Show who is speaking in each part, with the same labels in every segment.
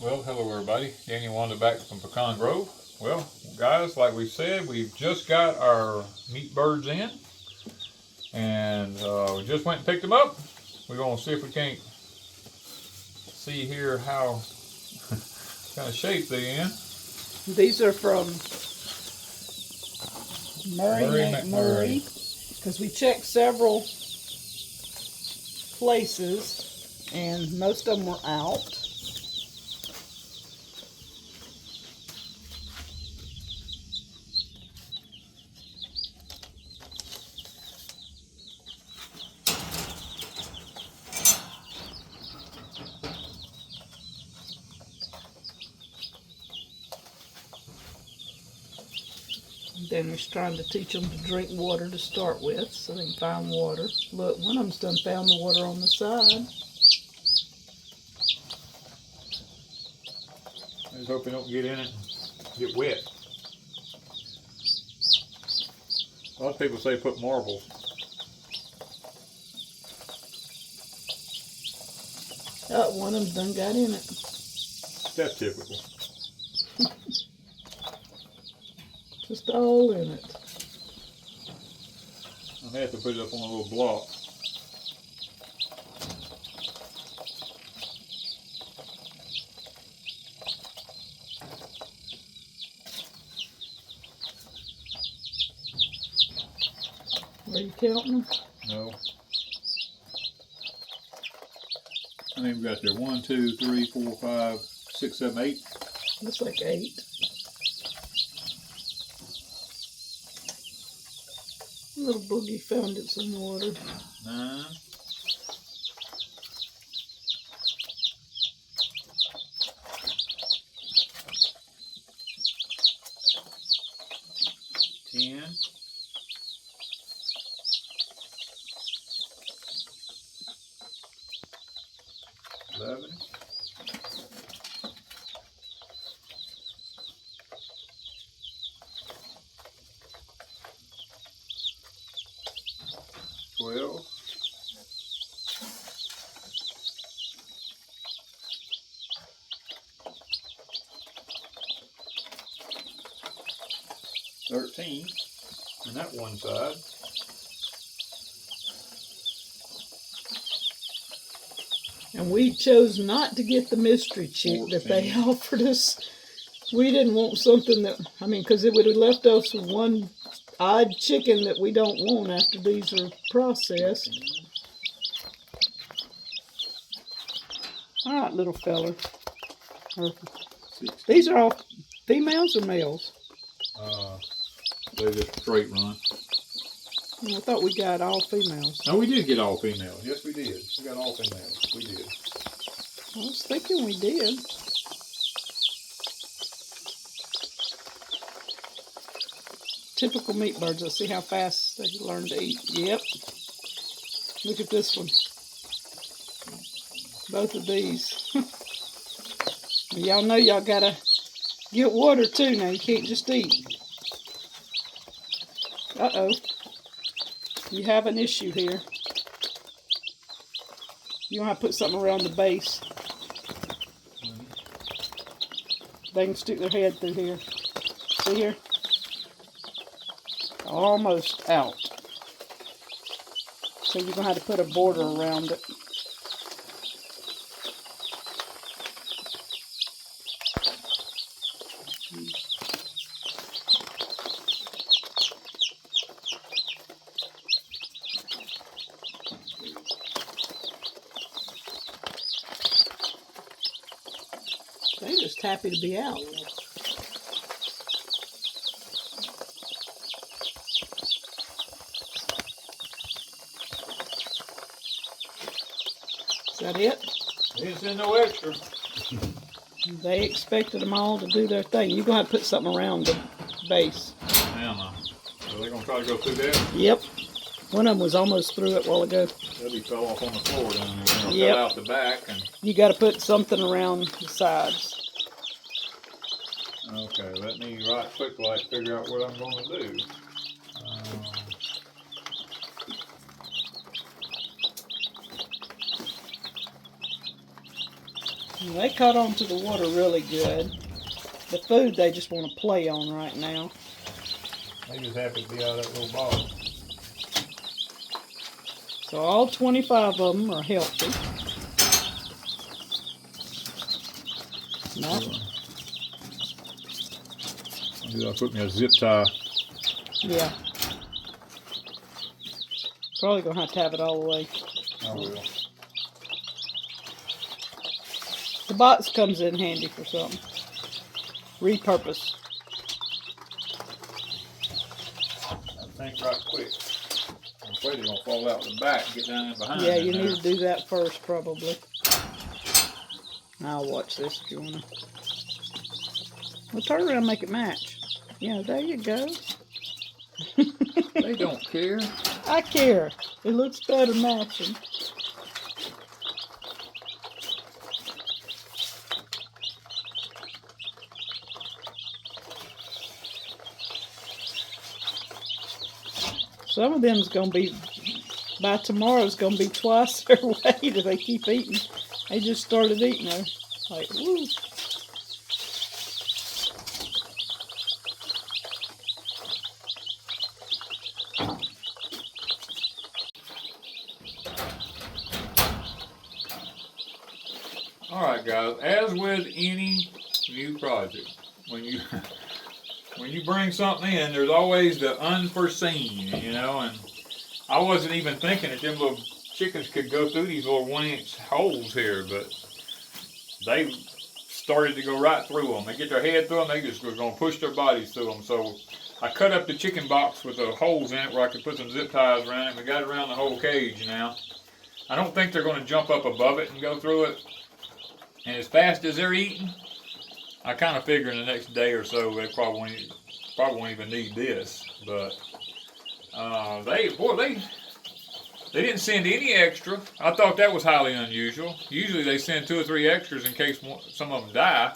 Speaker 1: Well, hello everybody. Danny and Wanda back from Pecan Grove. Well, guys, like we said, we've just got our meat birds in, and we just went and picked them up. We're going to see if we can't see here how kind of shape they're in.
Speaker 2: These are from Murray McMurray, because we checked several places and most of them were out. Then we're trying to teach them to drink water to start with, so they can find water. Look, one of them's done found the water on the side.
Speaker 1: I just hope they don't get in it and get wet. A lot of people say put marbles.
Speaker 2: Oh, one of them's done got in it.
Speaker 1: That's typical.
Speaker 2: Just all in it.
Speaker 1: I may have to put it up on a little block.
Speaker 2: Are you counting them?
Speaker 1: No. I mean, we got there 1, 2, 3, 4, 5, 6, 7, 8.
Speaker 2: Looks like 8. Little boogie found it some water.
Speaker 1: 9. 10. 11. 12. 13. And that one side.
Speaker 2: And we chose not to get the mystery chick that they offered us. We didn't want something that, I mean, because it would have left us with one odd chicken that we don't want after these are processed. All right, little fella. These are all females or males?
Speaker 1: They just straight run.
Speaker 2: I thought we got all females.
Speaker 1: No, we did get all females. Yes, we did. We got all females. We did.
Speaker 2: I was thinking we did. Typical meat birds. Let's see how fast they learn to eat. Yep. Look at this one. Both of these. Y'all know y'all gotta get water too now. You can't just eat. Uh-oh. You have an issue here. You want to put something around the base. They can stick their head through here. See here? Almost out. So you're going to have to put a border around it. They're just happy to be out. Is that it?
Speaker 1: They didn't send no extra.
Speaker 2: They expected them all to do their thing. You're going to have to put something around the base.
Speaker 1: Am I? So they're going to try to go through that?
Speaker 2: Yep. One of them was almost through it a while ago.
Speaker 1: They fell off on the floor down there.
Speaker 2: Yep.
Speaker 1: Fell out the back. And
Speaker 2: You got to put something around the sides.
Speaker 1: okay, let me right quick like figure out what I'm going to do.
Speaker 2: And they caught on to the water really good. The food they just want to play on right now.
Speaker 1: They just happy to be out of that little ball.
Speaker 2: So all 25 of them are healthy. No.
Speaker 1: I'll put me a zip tie.
Speaker 2: Yeah. Probably gonna have it all the way.
Speaker 1: I will.
Speaker 2: The box comes in handy for something. Repurpose.
Speaker 1: I think right quick. I'm afraid they're gonna fall out the back and get down in behind.
Speaker 2: Yeah, you need to do that first, probably. I'll watch this if you wanna. Well, turn around and make it match. Yeah, there you go.
Speaker 1: They don't care.
Speaker 2: I care. It looks better matching. Some of them's gonna be, by tomorrow's gonna be twice their weight if they keep eating. They just started eating her. Like, woo.
Speaker 1: Alright guys, as with any new project, when you when you bring something in, there's always the unforeseen, you know, and I wasn't even thinking that them little chickens could go through these little 1-inch holes here, but they started to go right through them. They get their head through them, they just were going to push their bodies through them. So I cut up the chicken box with the holes in it where I could put some zip ties around it. We got it around the whole cage now. I don't think they're going to jump up above it and go through it. And as fast as they're eating, I kind of figure in the next day or so they probably won't even need this. But they didn't send any extra. I thought that was highly unusual. Usually they send 2 or 3 extras in case some of them die,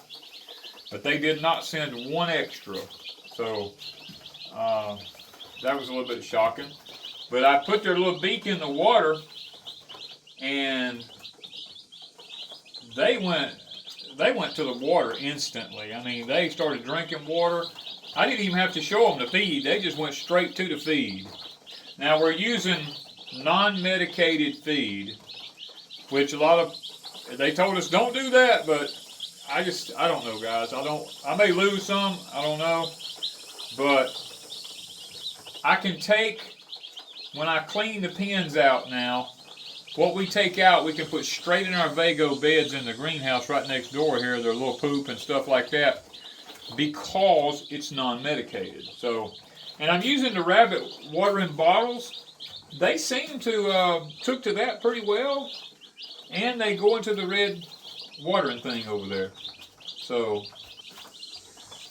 Speaker 1: but they did not send 1 extra. So that was a little bit shocking. But I put their little beak in the water, and they went to the water instantly. I mean, they started drinking water. I didn't even have to show them the feed. They just went straight to the feed. Now we're using non-medicated feed, which they told us don't do that, but I don't know, guys. I may lose some, I don't know, but I can take, when I clean the pens out now, what we take out, we can put straight in our VEGO beds in the greenhouse right next door here, their little poop and stuff like that, because it's non-medicated. So, and I'm using the rabbit watering bottles. They seem to took to that pretty well, and they go into the red watering thing over there. So,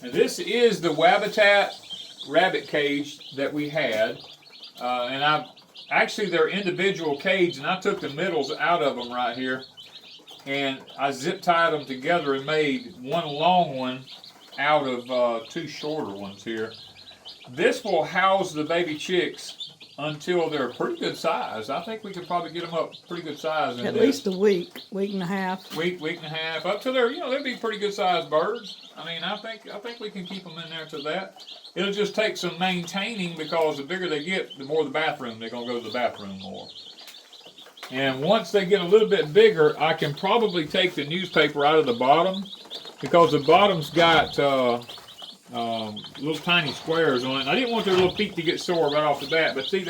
Speaker 1: and this is the Wabitat rabbit cage that we had, and actually they're individual cage, and I took the middles out of them right here, and I zip tied them together and made one long one out of 2 shorter ones here. This will house the baby chicks until they're a pretty good size. I think we could probably get them up pretty good size in
Speaker 2: At least a week and a half.
Speaker 1: Week and a half, up to they'll be pretty good sized birds. I mean, I think we can keep them in there to that. It'll just take some maintaining, because the bigger they get, the more the bathroom, they're going to go to the bathroom more. And once they get a little bit bigger, I can probably take the newspaper out of the bottom, because the bottom's got little tiny squares on it. And I didn't want their little feet to get sore right off the bat, but see,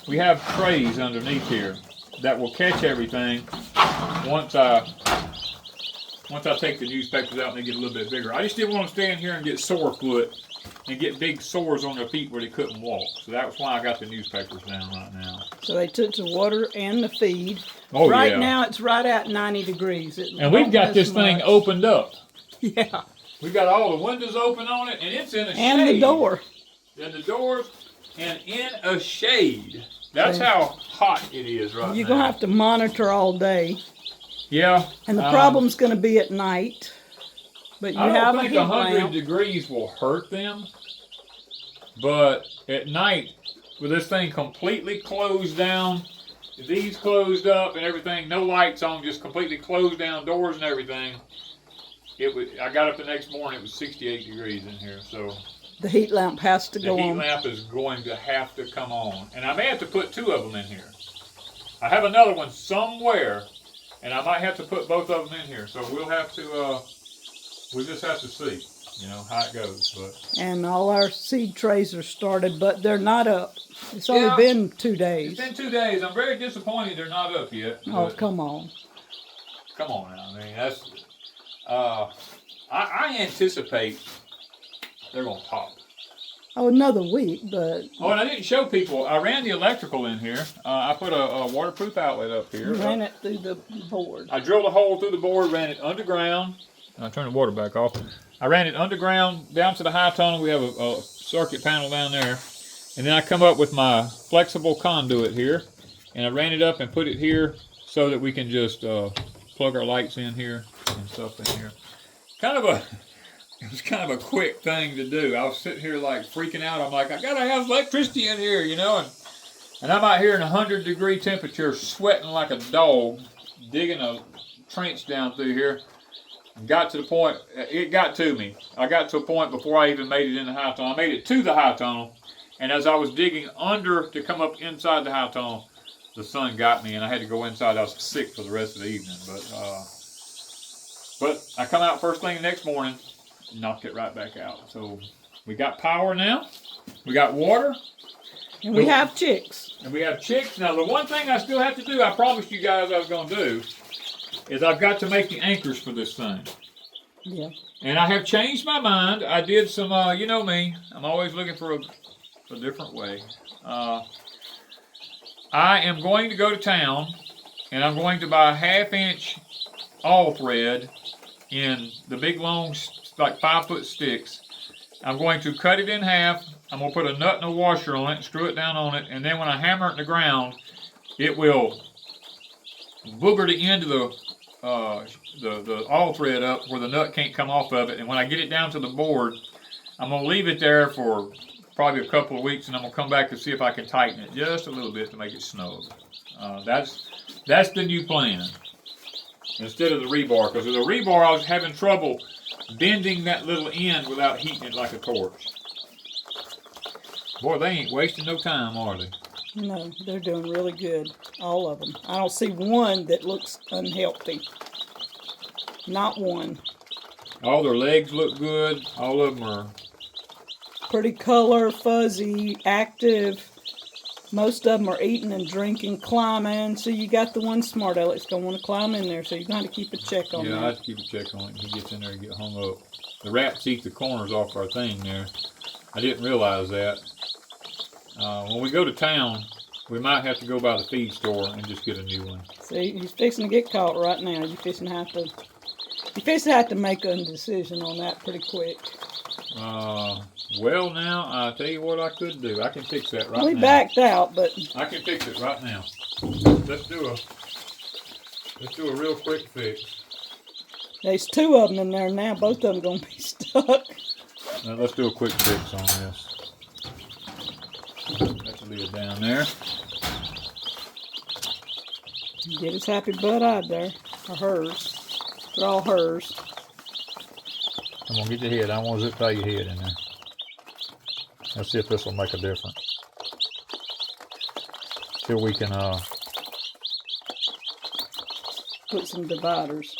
Speaker 1: we have trays underneath here that will catch everything once I take the newspapers out and they get a little bit bigger. I just didn't want to stand here and get sore foot and get big sores on their feet where they couldn't walk. So that's why I got the newspapers down right now.
Speaker 2: So they took the water and the feed.
Speaker 1: Oh,
Speaker 2: right
Speaker 1: yeah.
Speaker 2: now it's right at 90 degrees.
Speaker 1: And we've got this thing opened up.
Speaker 2: Yeah.
Speaker 1: We've got all the windows open on it, and it's in a shade.
Speaker 2: And the door.
Speaker 1: And the doors, and in a shade. That's how hot it is right now.
Speaker 2: You're going to have to monitor all day.
Speaker 1: Yeah.
Speaker 2: And the problem's going to be at night. But you have a heat lamp.
Speaker 1: I don't think 100 degrees will hurt them. But at night, with this thing completely closed down, these closed up and everything, no lights on, just completely closed down doors and everything, I got up the next morning, it was 68 degrees in here, so.
Speaker 2: The heat lamp has to go on.
Speaker 1: The heat lamp is going to have to come on. And I may have to put 2 of them in here. I have another one somewhere, and I might have to put both of them in here. So we'll have to, we'll just have to see, you know, how it goes. But
Speaker 2: and all our seed trays are started, but they're not up. It's only been 2 days.
Speaker 1: It's been 2 days. I'm very disappointed they're not up yet.
Speaker 2: Oh, come on.
Speaker 1: Come on now. I mean, that's, I anticipate they're going to pop.
Speaker 2: Oh, another week, but...
Speaker 1: Oh, and I didn't show people. I ran the electrical in here. I put a waterproof outlet up here.
Speaker 2: Ran it through the board.
Speaker 1: I drilled a hole through the board, ran it underground. I turned the water back off. I ran it underground down to the high tunnel. We have a circuit panel down there. And then I come up with my flexible conduit here. And I ran it up and put it here so that we can just plug our lights in here and stuff in here. It was kind of a quick thing to do. I was sitting here like freaking out. I'm like, I gotta have electricity in here, you know. And I'm out here in 100-degree temperature, sweating like a dog, digging a trench down through here. And got to the point, it got to me. I got to a point before I even made it in the high tunnel. I made it to the high tunnel. And as I was digging under to come up inside the high tunnel, the sun got me and I had to go inside. I was sick for the rest of the evening. But I come out first thing the next morning, knocked it right back out. So we got power now. We got water.
Speaker 2: And we have chicks.
Speaker 1: And we have chicks. Now the one thing I still have to do, I promised you guys I was going to do, is I've got to make the anchors for this thing.
Speaker 2: Yeah.
Speaker 1: And I have changed my mind. I did some, you know me, I'm always looking for a different way. I am going to go to town and I'm going to buy a 1/2-inch all thread in the big long, like 5-foot sticks. I'm going to cut it in half. I'm going to put a nut and a washer on it and screw it down on it. And then when I hammer it in the ground, it will booger the end of the all thread up where the nut can't come off of it. And when I get it down to the board, I'm going to leave it there for probably a couple of weeks, and I'm going to come back to see if I can tighten it just a little bit to make it snug. That's the new plan. Instead of the rebar, because with the rebar I was having trouble bending that little end without heating it like a torch. Boy, they ain't wasting no time, are they?
Speaker 2: No, they're doing really good. All of them. I don't see one that looks unhealthy. Not one.
Speaker 1: All their legs look good. All of them are
Speaker 2: pretty color, fuzzy, active. Most of them are eating and drinking, climbing. So you got the one smart Alex going to want to climb in there. So you're going to keep a check on that.
Speaker 1: Yeah, I have to keep a check on it. He gets in there and get hung up. The rats eat the corners off our thing there. I didn't realize that. When we go to town, we might have to go by the feed store and just get a new one.
Speaker 2: See, he's fixing to get caught right now. You're fixing to have to make a decision on that pretty quick.
Speaker 1: Well, now, I'll tell you what I could do. I can fix that right now.
Speaker 2: We backed out, but...
Speaker 1: I can fix it right now. Let's do a real quick fix.
Speaker 2: There's 2 of them in there now. Both of them going to be stuck.
Speaker 1: Now, let's do a quick fix on this. That's the lid down there.
Speaker 2: Get his happy butt out there. Or hers. They're all hers.
Speaker 1: I'm going to get your head. I want to zip tie your head in there. Let's see if this will make a difference. Till we can
Speaker 2: put some dividers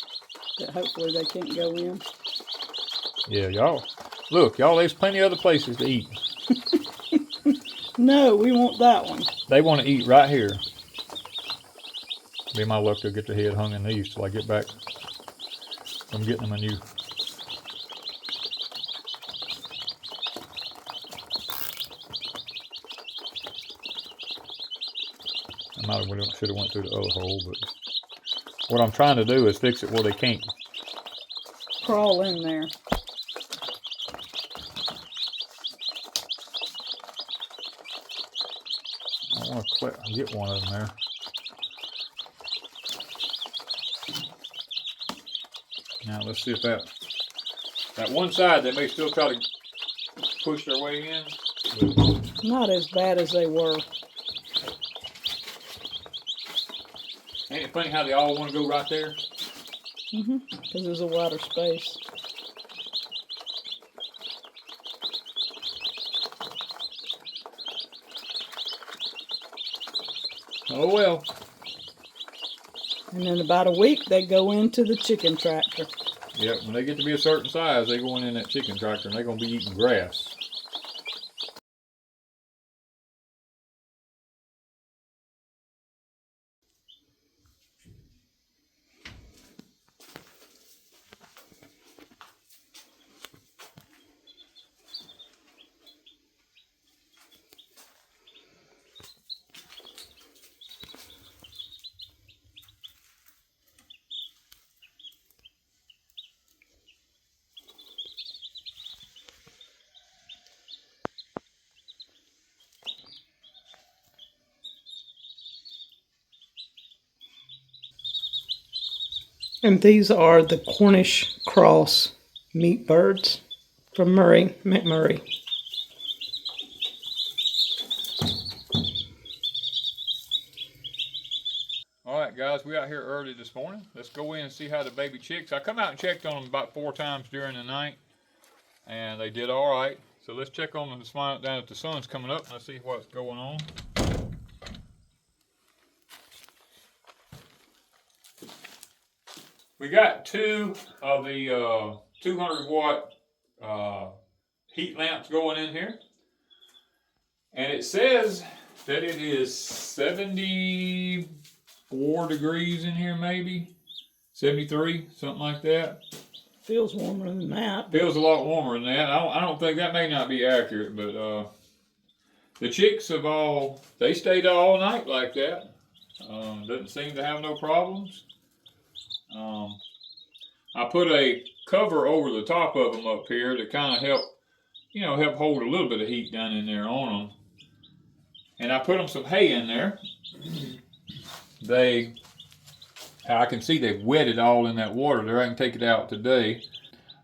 Speaker 2: that hopefully they can't go in.
Speaker 1: Yeah, y'all. Look, y'all, there's plenty of other places to eat.
Speaker 2: No, we want that one.
Speaker 1: They want to eat right here. Be my luck to get the head hung in these till I get back from getting them a new. Should have went through the other hole, but what I'm trying to do is fix it where they can't
Speaker 2: crawl in there.
Speaker 1: I want to get one of them there. Now let's see if that one side they may still try to push their way in.
Speaker 2: Not as bad as they were.
Speaker 1: it funny how they all want to go right there?
Speaker 2: Because there's a wider space.
Speaker 1: Oh well.
Speaker 2: And in about a week, they go into the chicken tractor.
Speaker 1: Yep, when they get to be a certain size, they're going in that chicken tractor and they're going to be eating grass.
Speaker 2: And these are the Cornish cross meat birds from McMurray.
Speaker 1: Alright guys, we out here early this morning. Let's go in and see how the baby chicks. I come out and checked on them about 4 times during the night. And they did alright. So let's check on them this morning down at the sun's coming up and let's see what's going on. We got 2 of the 200 watt heat lamps going in here. And it says that it is 74 degrees in here maybe. 73, something like that.
Speaker 2: Feels warmer than that.
Speaker 1: Feels a lot warmer than that. I don't think that may not be accurate, but the chicks have they stayed all night like that. Doesn't seem to have no problems. I put a cover over the top of them up here to kind of help hold a little bit of heat down in there on them. And I put them some hay in there. I can see they've wetted all in that water there. I can take it out today.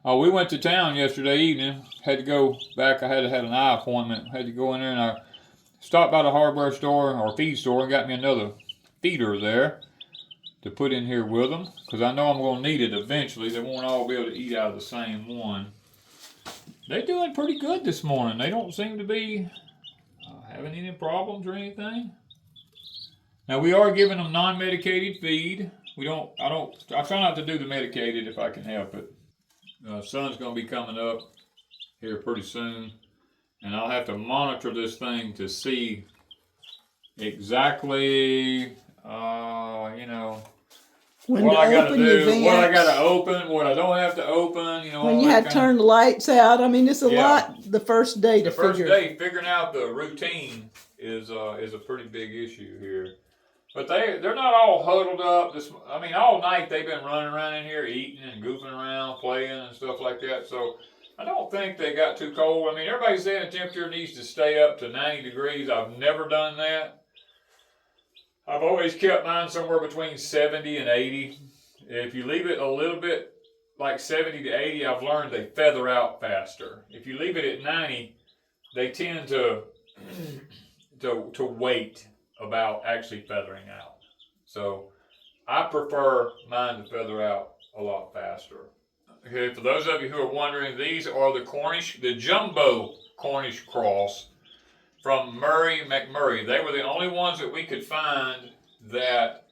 Speaker 1: We went to town yesterday evening. Had to go back. I had an eye appointment. Had to go in there and I stopped by the hardware store or feed store and got me another feeder there to put in here with them, because I know I'm going to need it eventually. They won't all be able to eat out of the same one. They're doing pretty good this morning. They don't seem to be having any problems or anything. Now we are giving them non-medicated feed. I try not to do the medicated if I can help it. Sun's going to be coming up here pretty soon, and I'll have to monitor this thing to see exactly,
Speaker 2: When
Speaker 1: what I got to do,
Speaker 2: your
Speaker 1: what I
Speaker 2: vents,
Speaker 1: got to open, what I don't have to open,
Speaker 2: when you had to turn the lights out. I mean, it's a
Speaker 1: Yeah.
Speaker 2: lot the first day to figure.
Speaker 1: The first day, figuring out the routine is a pretty big issue here. But they're not all huddled up. All night they've been running around in here, eating and goofing around, playing and stuff like that. So I don't think they got too cold. I mean, everybody's saying the temperature needs to stay up to 90 degrees. I've never done that. I've always kept mine somewhere between 70 and 80. If you leave it a little bit like 70 to 80, I've learned they feather out faster. If you leave it at 90, they tend to wait about actually feathering out. So I prefer mine to feather out a lot faster. Okay, for those of you who are wondering, these are the jumbo Cornish cross from McMurray. They were the only ones that we could find that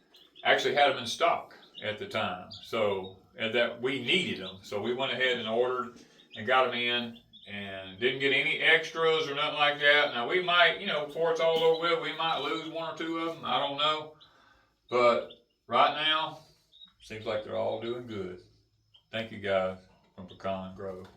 Speaker 1: actually had them in stock at the time. So, and that we needed them. So we went ahead and ordered and got them in and didn't get any extras or nothing like that. Now we might, before it's all over with, we might lose 1 or 2 of them. I don't know. But right now, seems like they're all doing good. Thank you guys from Pecan Grove.